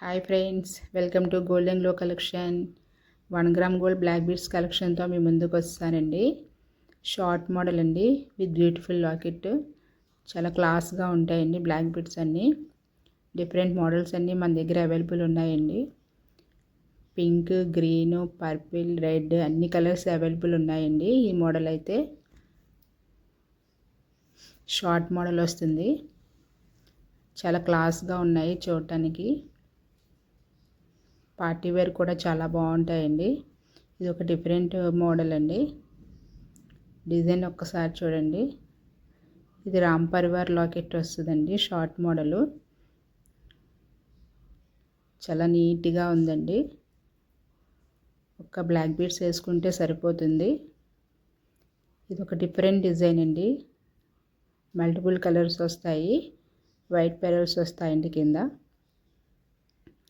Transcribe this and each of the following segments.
Hi friends, welcome to golden glow collection. 1 gram gold black beads కలెక్షన్తో మీ ముందుకు వస్తానండి. షార్ట్ మోడల్ అండి విత్ బ్యూటిఫుల్ లాకెట్. చాలా క్లాస్గా ఉంటాయండి బ్లాక్ బీడ్స్ అన్నీ. డిఫరెంట్ మోడల్స్ అన్నీ మన దగ్గర అవైలబుల్ ఉన్నాయండి. పింక్, గ్రీన్, పర్పుల్, రెడ్ అన్ని కలర్స్ అవైలబుల్ ఉన్నాయండి. ఈ మోడల్ అయితే షార్ట్ మోడల్ వస్తుంది. చాలా క్లాస్గా ఉన్నాయి చూడటానికి. పార్టీ వేర్ కూడా చాలా బాగుంటాయండి. ఇది ఒక డిఫరెంట్ మోడల్ అండి. డిజైన్ ఒక్కసారి చూడండి. ఇది రామ్ పరివార్ లాకెట్ వస్తుందండి. షార్ట్ మోడలు చాలా నీట్గా ఉందండి. ఒక బ్లాక్ బీడ్స్ వేసుకుంటే సరిపోతుంది. ఇది ఒక డిఫరెంట్ డిజైన్ అండి. మల్టిపుల్ కలర్స్ వస్తాయి. వైట్ పెరల్స్ వస్తాయండి కింద.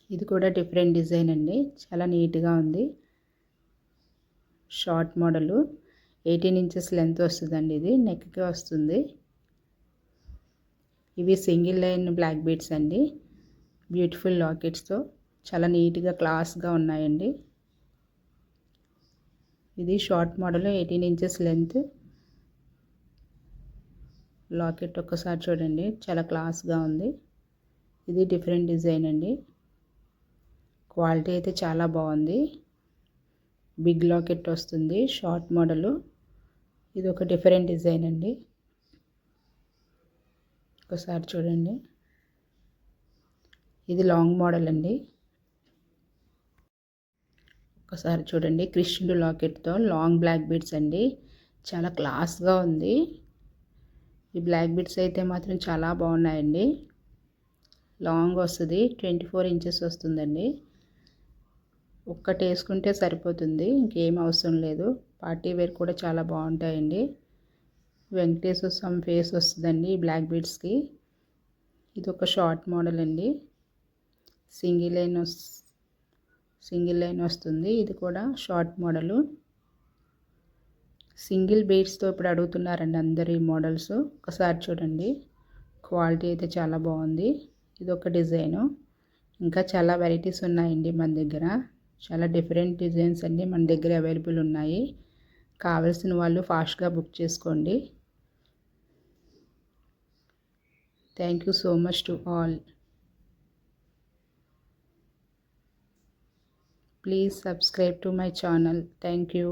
ఇది కూడా డిఫరెంట్ డిజైన్ అండి. చాలా నీట్గా ఉంది. షార్ట్ మోడలు 18 ఇంచెస్ లెంత్ వస్తుందండి. ఇది నెక్కి వస్తుంది. ఇవి సింగిల్ లైన్ బ్లాక్ బీడ్స్ అండి. బ్యూటిఫుల్ లాకెట్స్తో చాలా నీట్గా క్లాస్గా ఉన్నాయండి. ఇది short model 18 inches length locket. ఒక్కసారి చూడండి, చాలా క్లాస్గా ఉంది. ఇది డిఫరెంట్ డిజైన్ అండి. క్వాలిటీ అయితే చాలా బాగుంది. బిగ్ లాకెట్ వస్తుంది. Short model. ఇది ఒక డిఫరెంట్ డిజైన్ అండి. ఒకసారి చూడండి. ఇది లాంగ్ మోడల్ అండి. ఒకసారి చూడండి. కృష్ణుడు లాకెట్తో లాంగ్ బ్లాక్ బీడ్స్ అండి. చాలా క్లాస్గా ఉంది. ఈ బ్లాక్ బీడ్స్ అయితే మాత్రం చాలా బాగున్నాయండి. లాంగ్ వస్తుంది. 24 ఇంచెస్ వస్తుందండి. ఒక్కటి వేసుకుంటే సరిపోతుంది, ఇంకేం అవసరం లేదు. పార్టీ వేర్ కూడా చాలా బాగుంటాయండి. వెంకటేశ్వర స్వామి ఫేస్ వస్తుందండి ఈ బ్లాక్ బీడ్స్కి. ఇది ఒక షార్ట్ మోడల్ అండి. సింగిల్ లైన్ వస్తుంది. ఇది కూడా షార్ట్ మోడలు. సింగిల్ బీడ్స్తో ఇప్పుడు అడుగుతున్నారండి అందరు ఈ మోడల్స్. ఒకసారి చూడండి. క్వాలిటీ అయితే చాలా బాగుంది. ఇది ఒక డిజైను. ఇంకా చాలా వెరైటీస్ ఉన్నాయండి మన దగ్గర. చాలా డిఫరెంట్ డిజైన్స్ అన్నీ మన దగ్గర అవైలబుల్ ఉన్నాయి. కావాల్సిన వాళ్ళు ఫాస్ట్గా బుక్ చేసుకోండి. Thank you so much to all. Please subscribe to my channel. Thank you.